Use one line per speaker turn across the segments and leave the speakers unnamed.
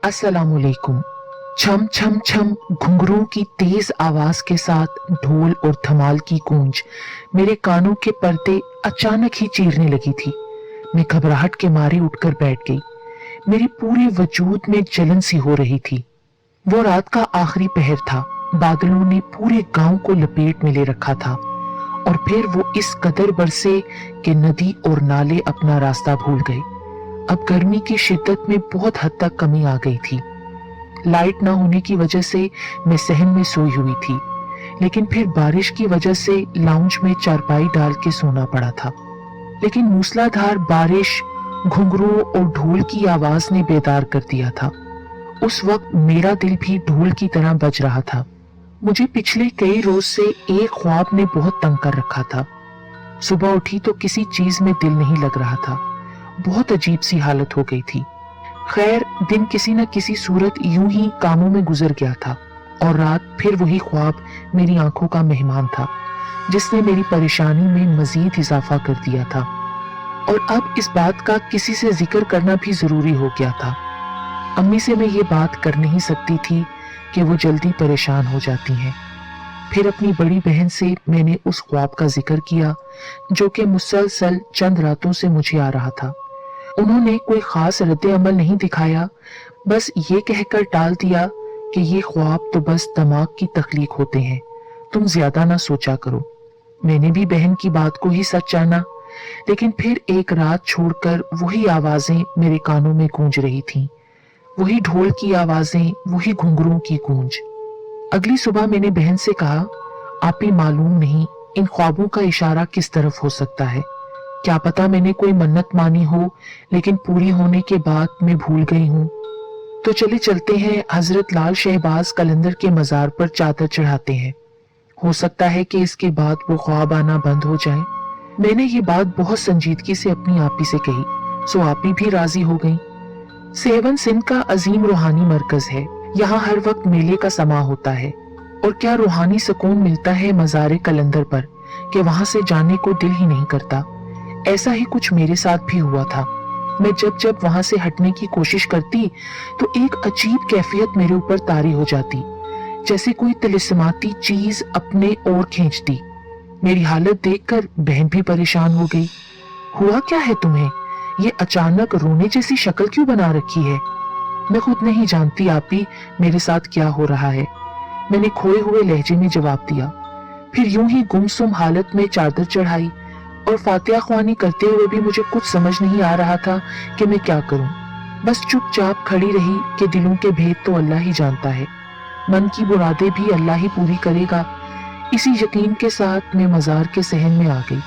अस्सलामुअलैकुम। छम छम छम घुंघरूओं की तेज आवाज के साथ ढोल और धमाल की गूंज मेरे कानों के पर्दे अचानक ही चीरने लगी थी। मैं घबराहट के मारे उठकर बैठ गई। मेरे पूरे वजूद में जलन सी हो रही थी। वो रात का आखिरी पहर था। बादलों ने पूरे गांव को लपेट में ले रखा था और फिर वो इस कदर बरसे कि नदी और नाले अपना रास्ता भूल गए। अब गर्मी की शिद्दत में बहुत हद तक कमी आ गई थी। लाइट ना होने की वजह से मैं सहन में सोई हुई थी, लेकिन फिर बारिश की वजह से लाउंज में चारपाई डाल के सोना पड़ा था। लेकिन मूसलाधार बारिश, घुंघरूओं और ढोल की आवाज ने बेदार कर दिया था। उस वक्त मेरा दिल भी ढोल की तरह बज रहा था। मुझे पिछले कई रोज से एक ख्वाब ने बहुत तंग कर रखा था। सुबह उठी तो किसी चीज में दिल नहीं लग रहा था। बहुत अजीब सी हालत हो गई थी। खैर, दिन किसी न किसी सूरत यूं ही कामों में गुजर गया था और रात फिर वही ख्वाब मेरी आंखों का मेहमान था, जिसने मेरी परेशानी में मजीद इजाफा कर दिया था। और अब इस बात का किसी से जिक्र करना भी जरूरी हो गया था। अम्मी से मैं ये बात कर नहीं सकती थी कि वो जल्दी परेशान हो जाती हैं। फिर अपनी बड़ी बहन से मैंने उस ख्वाब का जिक्र किया जो कि मुसलसल चंद रातों से मुझे आ रहा था। उन्होंने कोई खास रद्द अमल नहीं दिखाया, बस ये कहकर टाल दिया कि ये ख्वाब तो बस दिमाग की तख्लीक होते हैं, तुम ज्यादा ना सोचा करो। मैंने भी बहन की बात को ही सच जाना, लेकिन फिर एक रात छोड़कर वही आवाजें मेरे कानों में गूंज रही थीं। वही ढोल की आवाजें, वही घुंघरूओं की गूंज। अगली सुबह मैंने बहन से कहा, आप ही मालूम नहीं इन ख्वाबों का इशारा किस तरफ हो सकता है। क्या पता मैंने कोई मन्नत मानी हो, लेकिन पूरी होने के बाद मैं भूल गई हूँ। तो चले चलते हैं हजरत लाल शहबाज कलंदर के मजार पर चादर चढ़ाते हैं। हो सकता है कि इसके बाद वो ख्वाब आना बंद हो जाए। मैंने ये बात बहुत संजीदगी से अपनी आपी से कही, सो आपी भी राजी हो गई। सेवन सिंध का अजीम रूहानी मरकज है। यहाँ हर वक्त मेले का समा होता है और क्या रूहानी सुकून मिलता है मज़ारे कलंदर पर कि वहां से जाने को दिल ही नहीं करता। ऐसा ही कुछ मेरे साथ भी हुआ था। मैं जब जब वहां से हटने की कोशिश करती तो एक अजीब कैफियत मेरे ऊपर तारी हो जाती, जैसे कोई तिलिस्माती चीज अपने ओर खींचती। मेरी हालत देखकर बहन भी परेशान हो गई। हुआ क्या है तुम्हें? ये अचानक रोने जैसी शक्ल क्यों बना रखी है? मैं खुद नहीं जानती आपी मेरे साथ क्या हो रहा है, मैंने खोए हुए लहजे में जवाब दिया। फिर यूं ही गुमसुम हालत में चादर चढ़ाई और फातिहा ख्वानी करते हुए भी मुझे कुछ समझ नहीं आ रहा था कि मैं क्या करूं। बस चुपचाप खड़ी रही कि दिलों के भेद तो अल्लाह ही जानता है, मन की मुरादें भी अल्लाह ही पूरी करेगा। इसी यकीन के साथ मैं मजार के सहन में आ गई।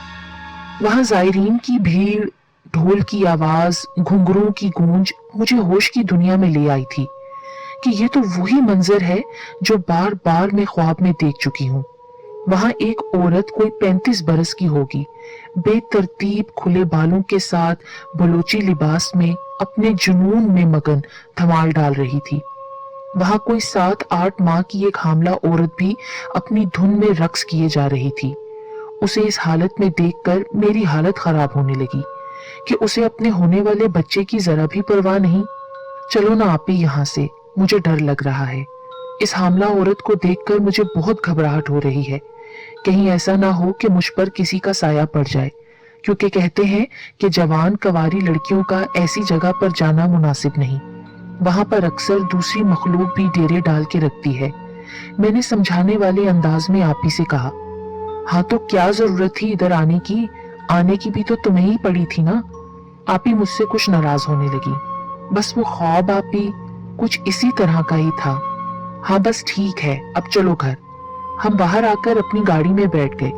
वहां जायरीन की भीड़, ढोल की आवाज, घुंघरूओं की गूंज मुझे होश की दुनिया में ले आई थी कि ये तो वही मंजर है जो बार बार मैं ख्वाब में देख चुकी हूँ। वहां एक औरत कोई 35 बरस की होगी, बेतरतीब खुले बालों के साथ बलोची लिबास में अपने जुनून में मगन धमाल डाल रही थी। वहां कोई 7-8 माह की एक हामला औरत भी अपनी धुन में रक्स किए जा रही थी। उसे इस हालत में देखकर मेरी हालत खराब होने लगी कि उसे अपने होने वाले बच्चे की जरा भी परवाह नहीं। चलो ना आप ही यहाँ से, मुझे डर लग रहा है। इस हामला औरत को देखकर मुझे बहुत घबराहट हो रही है। कहीं ऐसा ना हो कि मुझ पर किसी का साया पड़ जाए, क्योंकि कहते हैं कि जवान कवारी लड़कियों का ऐसी जगह पर जाना मुनासिब नहीं। वहां पर अक्सर दूसरी मखलूक भी डेरे डाल के रखती है। मैंने समझाने वाले अंदाज में आप ही से कहा, हाँ तो क्या जरूरत थी इधर आने की? आने की भी तो तुम्हें ही पड़ी थी ना। आप ही मुझसे कुछ नाराज होने लगी। बस वो ख्वाब आप ही कुछ इसी तरह का ही था। हाँ बस ठीक है, अब चलो घर। हम बाहर आकर अपनी गाड़ी में बैठ गए।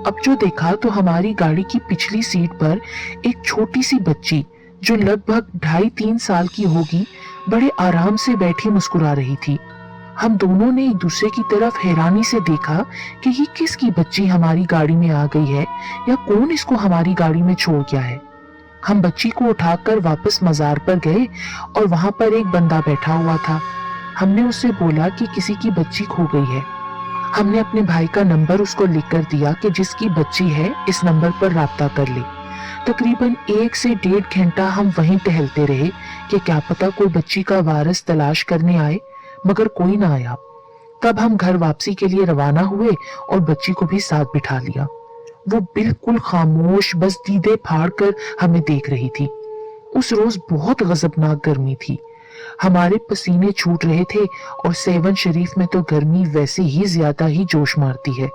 अब जो देखा तो हमारी गाड़ी की पिछली सीट पर एक छोटी सी बच्ची जो लगभग 2.5-3 साल की होगी, बड़े आराम से बैठी मुस्कुरा रही थी। हम दोनों ने एक दूसरे की तरफ हैरानी से देखा कि ये किसकी बच्ची हमारी गाड़ी में आ गई है या कौन इसको हमारी गाड़ी में छोड़ गया है। हम बच्ची को उठाकर वापस मजार पर गए और वहां पर एक बंदा बैठा हुआ था। हमने उससे बोला कि किसी की बच्ची खो गई है। हमने अपने भाई का नंबर उसको लिख कर दिया कि जिसकी बच्ची है इस नंबर पर राब्ता कर ले। तकरीबन 1 से 1.5 घंटा हम वहीं टहलते रहे कि क्या पता कोई बच्ची का वारिस तलाश करने आए, मगर कोई ना आया। तब हम घर वापसी के लिए रवाना हुए और बच्ची को भी साथ बिठा लिया। वो बिल्कुल खामोश, बस दीदे फाड़ कर हमें देख रही थी। उस रोज बहुत गजबनाक गर्मी थी। हमारे पसीने छूट रहे थे और सेवन शरीफ में तो गर्मी वैसे ही ज्यादा ही जोश मारती है,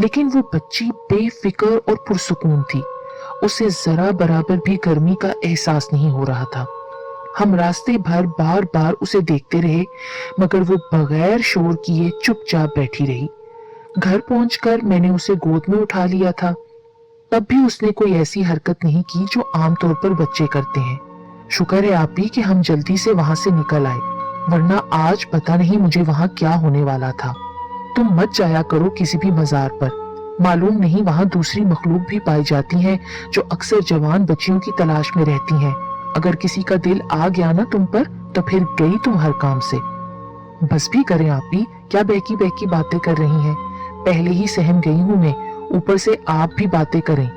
लेकिन वो बच्ची बेफिक्र और पुरसुकून थी। उसे जरा बराबर भी गर्मी का एहसास नहीं हो रहा था। हम रास्ते भर बार बार उसे देखते रहे, मगर वो बगैर शोर किए चुपचाप बैठी रही। घर पहुंचकर मैंने उसे गोद में उठा लिया था। तब भी उसने कोई ऐसी हरकत नहीं की जो आमतौर पर बच्चे करते हैं। शुक्र है आप ही कि हम जल्दी से वहां से निकल आए, वरना आज पता नहीं मुझे वहां क्या होने वाला था। तुम मत जाया करो किसी भी मजार पर, मालूम नहीं वहां दूसरी मखलूक भी पाई जाती हैं जो अक्सर जवान बच्चियों की तलाश में रहती हैं। अगर किसी का दिल आ गया ना तुम पर, तो फिर गई तुम हर काम से। बस भी करें आप ही, क्या बहकी बहकी बातें कर रही हैं? पहले ही सहम गई हूं मैं, ऊपर से आप भी बातें करें।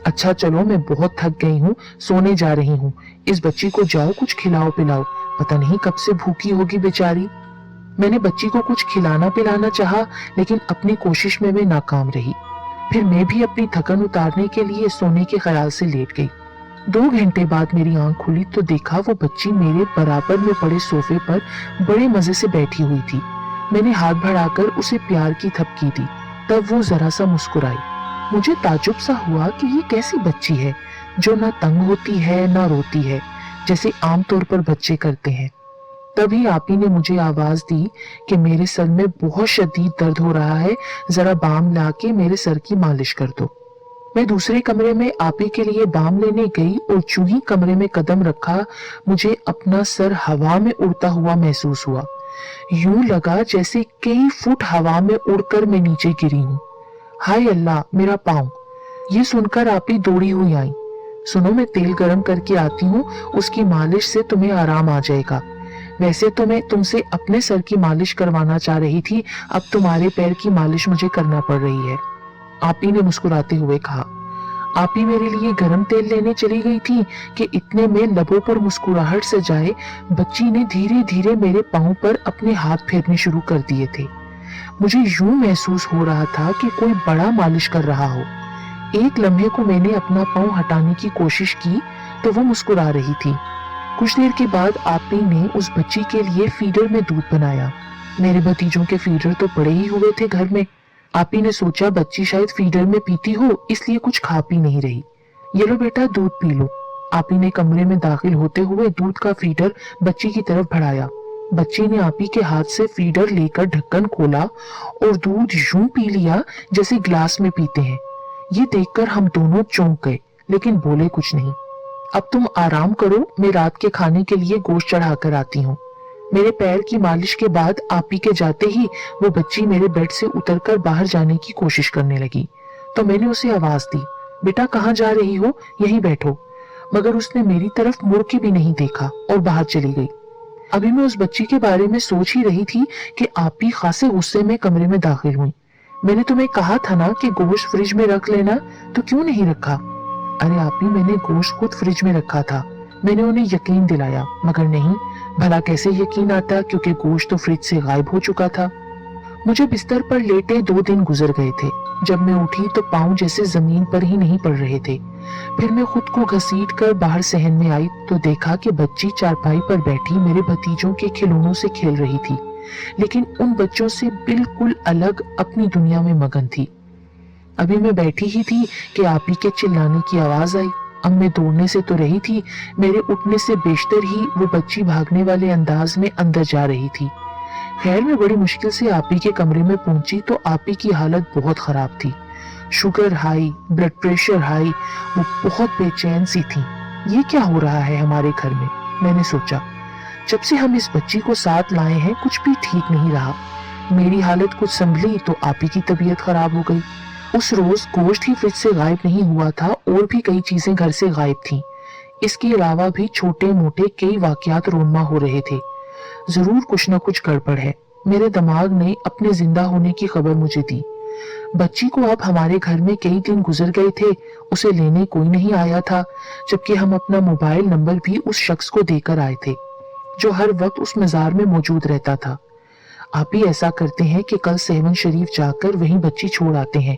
अच्छा चलो, मैं बहुत थक गई हूँ, सोने जा रही हूँ। इस बच्ची को जाओ कुछ खिलाओ पिलाओ, पता नहीं कब से भूखी होगी बेचारी। मैंने बच्ची को कुछ खिलाना पिलाना चाहा, लेकिन अपनी कोशिश में मैं नाकाम रही। फिर मैं भी अपनी थकन उतारने के लिए सोने के ख्याल से लेट गई। 2 घंटे बाद मेरी आंख खुली तो देखा वो बच्ची मेरे बराबर में पड़े सोफे पर बड़े मजे से बैठी हुई थी। मैंने हाथ बढ़ाकर उसे प्यार की थपकी दी। तब वो जरा सा मुस्कुराई। मुझे ताज्जुब सा हुआ कि ये कैसी बच्ची है जो ना तंग होती है ना रोती है, जैसे आमतौर पर बच्चे करते हैं। तभी आप ही ने मुझे आवाज दी कि मेरे सर में बहुत शदीद दर्द हो रहा है, जरा बाम लाके मेरे सर की मालिश कर दो। मैं दूसरे कमरे में आप ही के लिए बाम लेने गई और जो ही कमरे में कदम रखा, मुझे अपना सर हवा में उड़ता हुआ महसूस हुआ। यूं लगा जैसे कई फुट हवा में उड़कर मैं नीचे गिरी हूँ। हाय अल्लाह, मेरा पाँव! ये सुनकर आप ही दौड़ी हुई आई। सुनो, मैं तेल गरम करके आती हूँ, उसकी मालिश से तुम्हें आराम आ जाएगा। वैसे तो मैं तुमसे अपने सर की मालिश करवाना चाह रही थी, अब तुम्हारे पैर की मालिश मुझे करना पड़ रही है। आप ही ने मुस्कुराते हुए कहा। आप ही मेरे लिए गरम तेल लेने चली गई थी कि इतने में लबों पर मुस्कुराहट से जाए बच्ची ने धीरे धीरे मेरे पाँव पर अपने हाथ फेरने शुरू कर दिए थे। मुझे यूं महसूस हो रहा था कि कोई बड़ा मालिश कर रहा हो। एक लम्हे को मैंने अपना पाँव हटाने की कोशिश की तो वो मुस्कुरा रही थी। कुछ देर के बाद आप ही ने उस बच्ची के लिए फीडर में दूध बनाया। मेरे भतीजों के फीडर तो बड़े ही हुए थे घर में। आप ही ने सोचा बच्ची शायद फीडर में पीती हो, इसलिए कुछ खा पी नहीं रही। ये लो बेटा, दूध पी लो। आप ही ने कमरे में दाखिल होते हुए दूध का फीडर बच्ची की तरफ बढ़ाया। बच्ची ने आप ही के हाथ से फीडर लेकर ढक्कन खोला और दूध यूं पी लिया जैसे ग्लास में पीते हैं। ये देखकर हम दोनों चौंक गए, लेकिन बोले कुछ नहीं। अब तुम आराम करो, मैं रात के खाने के लिए गोश्त चढ़ा कर आती हूँ। मेरे पैर की मालिश के बाद आप ही के जाते ही वो बच्ची मेरे बेड से उतरकर बाहर जाने की कोशिश करने लगी, तो मैंने उसे आवाज दी, बेटा कहाँ जा रही हो, यहीं बैठो। मगर उसने मेरी तरफ मुड़ के भी नहीं देखा और बाहर चली गई। अभी मैं उस बच्ची के बारे में सोच ही रही थी कि आप ही खासे गुस्से में कमरे में दाखिल हुई। मैंने तुम्हें कहा था ना कि गोश्त फ्रिज में रख लेना, तो क्यों नहीं रखा? अरे आप ही, मैंने गोश्त खुद फ्रिज में रखा था। मैंने उन्हें यकीन दिलाया, मगर नहीं, भला कैसे यकीन आता, क्योंकि गोश्त तो फ्रिज से गायब हो चुका था। मुझे बिस्तर पर लेटे 2 दिन गुजर गए थे। जब मैं उठी तो पाँव जैसे जमीन पर ही नहीं पड़ रहे थे। फिर मैं खुद को घसीट कर बाहर सहन में आई तो देखा कि बच्ची चारपाई पर बैठी मेरे भतीजों के खिलौनों से खेल रही थी, लेकिन उन बच्चों से बिल्कुल अलग अपनी दुनिया में मगन थी। अभी मैं बैठी ही थी कि आप ही के चिल्लाने की आवाज आई। अब मैं दौड़ने से तो रही थी, मेरे उठने से बेशतर ही वो बच्ची भागने वाले अंदाज में अंदर जा रही थी। खैर, मैं बड़ी मुश्किल से आप ही के कमरे में पहुंची तो आप ही की हालत बहुत खराब थी। Sugar high, blood pressure high, वो बहुत बेचैन सी थी। ये क्या हो रहा है हमारे घर में, मैंने सोचा। जब से हम इस बच्ची को साथ लाए हैं कुछ भी ठीक नहीं रहा। मेरी हालत कुछ संभली तो आप ही की तबीयत खराब हो गई। उस रोज गोश्त ही फ्रिज से गायब नहीं हुआ था, और भी कई चीजें घर से गायब थीं। इसके अलावा भी छोटे मोटे कई वाकयात रोनमा हो रहे थे। जरूर कुछ न कुछ गड़बड़ है। मेरे दिमाग ने अपने जिंदा होने की खबर मुझे दी। बच्ची को अब हमारे घर में कई दिन गुजर गए थे, उसे लेने कोई नहीं आया था, जबकि हम अपना मोबाइल नंबर भी उस शख्स को देकर आए थे जो हर वक्त उस मजार में मौजूद रहता था। आप ही ऐसा करते हैं कि कल सेवन शरीफ जाकर वहीं बच्ची छोड़ आते हैं।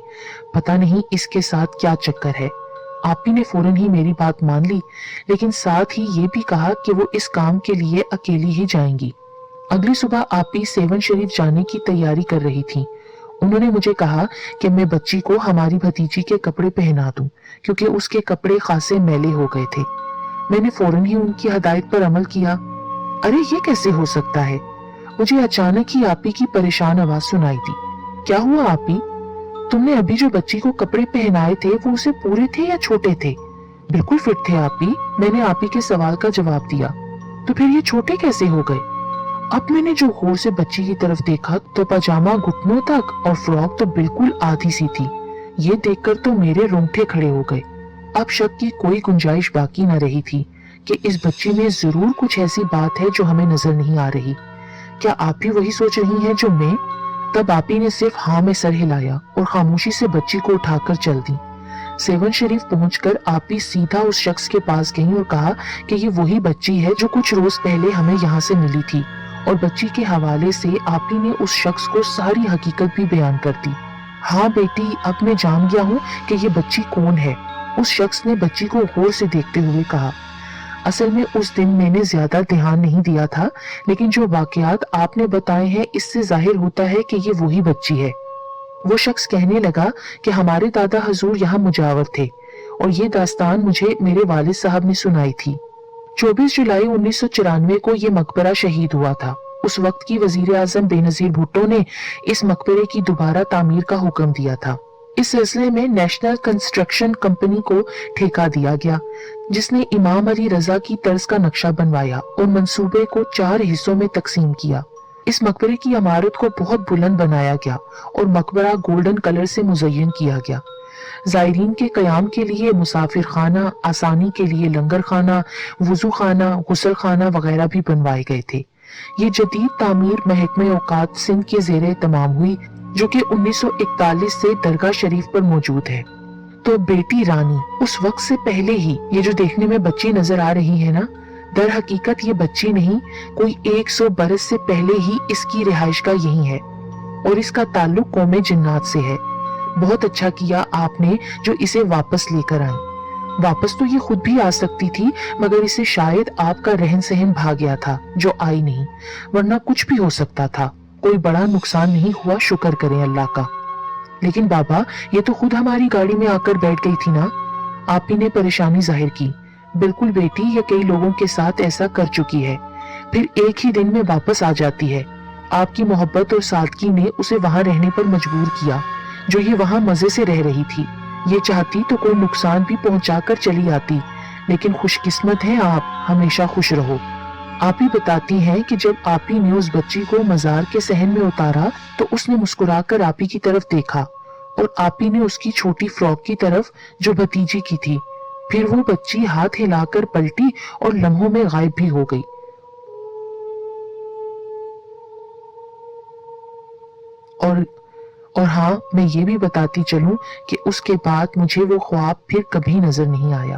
पता नहीं इसके साथ क्या चक्कर है। आप ही ने फौरन ही मेरी बात मान ली, लेकिन साथ ही ये भी कहा कि वो इस काम के लिए अकेली ही जाएंगी। अगली सुबह आप ही सेवन शरीफ जाने की तैयारी कर रही थी। उन्होंने मुझे कहा कि मैं बच्ची को हमारी भतीजी के कपड़े पहना दूं, क्योंकि उसके कपड़े खासे मैले हो गए थे। मैंने फौरन ही उनकी हदायत पर अमल किया। अरे ये कैसे हो सकता है? मुझे अचानक ही आपी की परेशान आवाज सुनाई दी। क्या हुआ आपी? तुमने अभी जो बच्ची को कपड़े पहनाए थे वो उसे पूरे थे या छोटे थे? बिल्कुल फिट थे आपी। मैंने आपी के सवाल का जवाब दिया। तो फिर ये छोटे कैसे हो गए? अब मैंने जो गौर से बच्ची की तरफ देखा तो पजामा घुटनों तक और फ्रॉक तो बिल्कुल आधी सी थी। ये देखकर तो मेरे रोंगटे खड़े हो गए। अब शक की कोई गुंजाइश बाकी न रही थी कि इस बच्ची में जरूर कुछ ऐसी बात है जो हमें नजर नहीं आ रही। क्या आप भी वही सोच रही हैं जो मैं? तब आपी ने सिर्फ हाँ में सर हिलाया और खामोशी से बच्ची को उठाकर चल दी। सेवन शरीफ पहुंचकर आपी सीधा उस शख्स के पास गई और कहा कि ये वही बच्ची है जो कुछ रोज पहले हमें यहाँ से मिली थी, और बच्ची के हवाले से आपी ने उस शख्स को सारी हकीकत भी बयान कर दी। हाँ बेटी, अब मैं जान गया हूँ कि ये बच्ची कौन है, उस शख्स ने बच्ची को गौर से देखते हुए कहा। असल में उस दिन मैंने ज्यादा ध्यान नहीं दिया था, लेकिन जो वाकयात आपने बताए हैं इससे जाहिर होता है कि ये वही बच्ची है। वो शख्स कहने लगा कि हमारे दादा हजूर यहाँ मुजावर थे और ये दास्तान मुझे मेरे वालिद साहब ने सुनाई थी। 24 जुलाई 1994 को ये मकबरा शहीद हुआ था। उस वक्त की वजीर आजम बेनजीर भुट्टो ने इस मकबरे की दोबारा तामीर का हुक्म दिया था। इस सिलसिले में नेशनल कंस्ट्रक्शन कंपनी को ठेका दिया गया, जिसने इमाम अली रजा की तर्ज का नक्शा बनवाया और मंसूबे को 4 हिस्सों में तकसीम किया। इस मकबरे की इमारत को बहुत बुलंद बनाया गया और मकबरा गोल्डन कलर से मुज़य्यन किया गया। जायरीन के कयाम के लिए मुसाफिर खाना, आसानी के लिए लंगर खाना, वुजू खाना, गुसल खाना वगैरह भी बनवाए गए थे। ये जदीद तामीर महकमे औकात सिंध के ज़ेरे तमाम हुई, जो कि 1941 से दरगाह शरीफ पर मौजूद है। तो बेटी रानी, उस वक्त से पहले ही ये जो देखने में बच्ची नजर आ रही है ना, दर हकीकत ये बच्ची नहीं, कोई 100 बरस से पहले ही इसकी रिहाइश का यही है और इसका ताल्लुक कौमे जिन्नात से है। बहुत अच्छा किया आपने जो इसे वापस लेकर आई। वापस तो ये खुद भी आ सकती थी, मगर इसे शायद आपका रहन सहन भा गया था जो आई नहीं, वरना कुछ भी हो सकता था। कोई बड़ा नुकसान नहीं हुआ, शुक्र करें अल्लाह का। लेकिन बाबा, ये तो खुद हमारी गाड़ी में आकर बैठ गई थी ना? आप ही ने परेशानी जाहिर की। बिल्कुल बेटी, ये कई लोगों के साथ ऐसा कर चुकी है, फिर एक ही दिन में वापस आ जाती है। आपकी मोहब्बत और सादगी ने उसे वहां रहने पर मजबूर किया, जो ये वहां मजे से रह रही थी। ये चाहती तो कोई नुकसान भी पहुंचाकर चली आती, लेकिन खुशकिस्मत है आप, हमेशा खुश रहो। आप ही बताती हैं कि जब आप ही ने उस बच्ची को मजार के सहन में उतारा तो उसने मुस्कुराकर आप ही की तरफ देखा और आप ही ने उसकी छोटी फ्रॉक की तरफ जो भतीजी की थी। फिर वो बच्ची हाथ हिलाकर पलटी और लम्हों में गायब भी हो गई। और हाँ, मैं ये भी बताती चलूं कि उसके बाद मुझे वो ख्वाब फिर कभी नजर नहीं आया।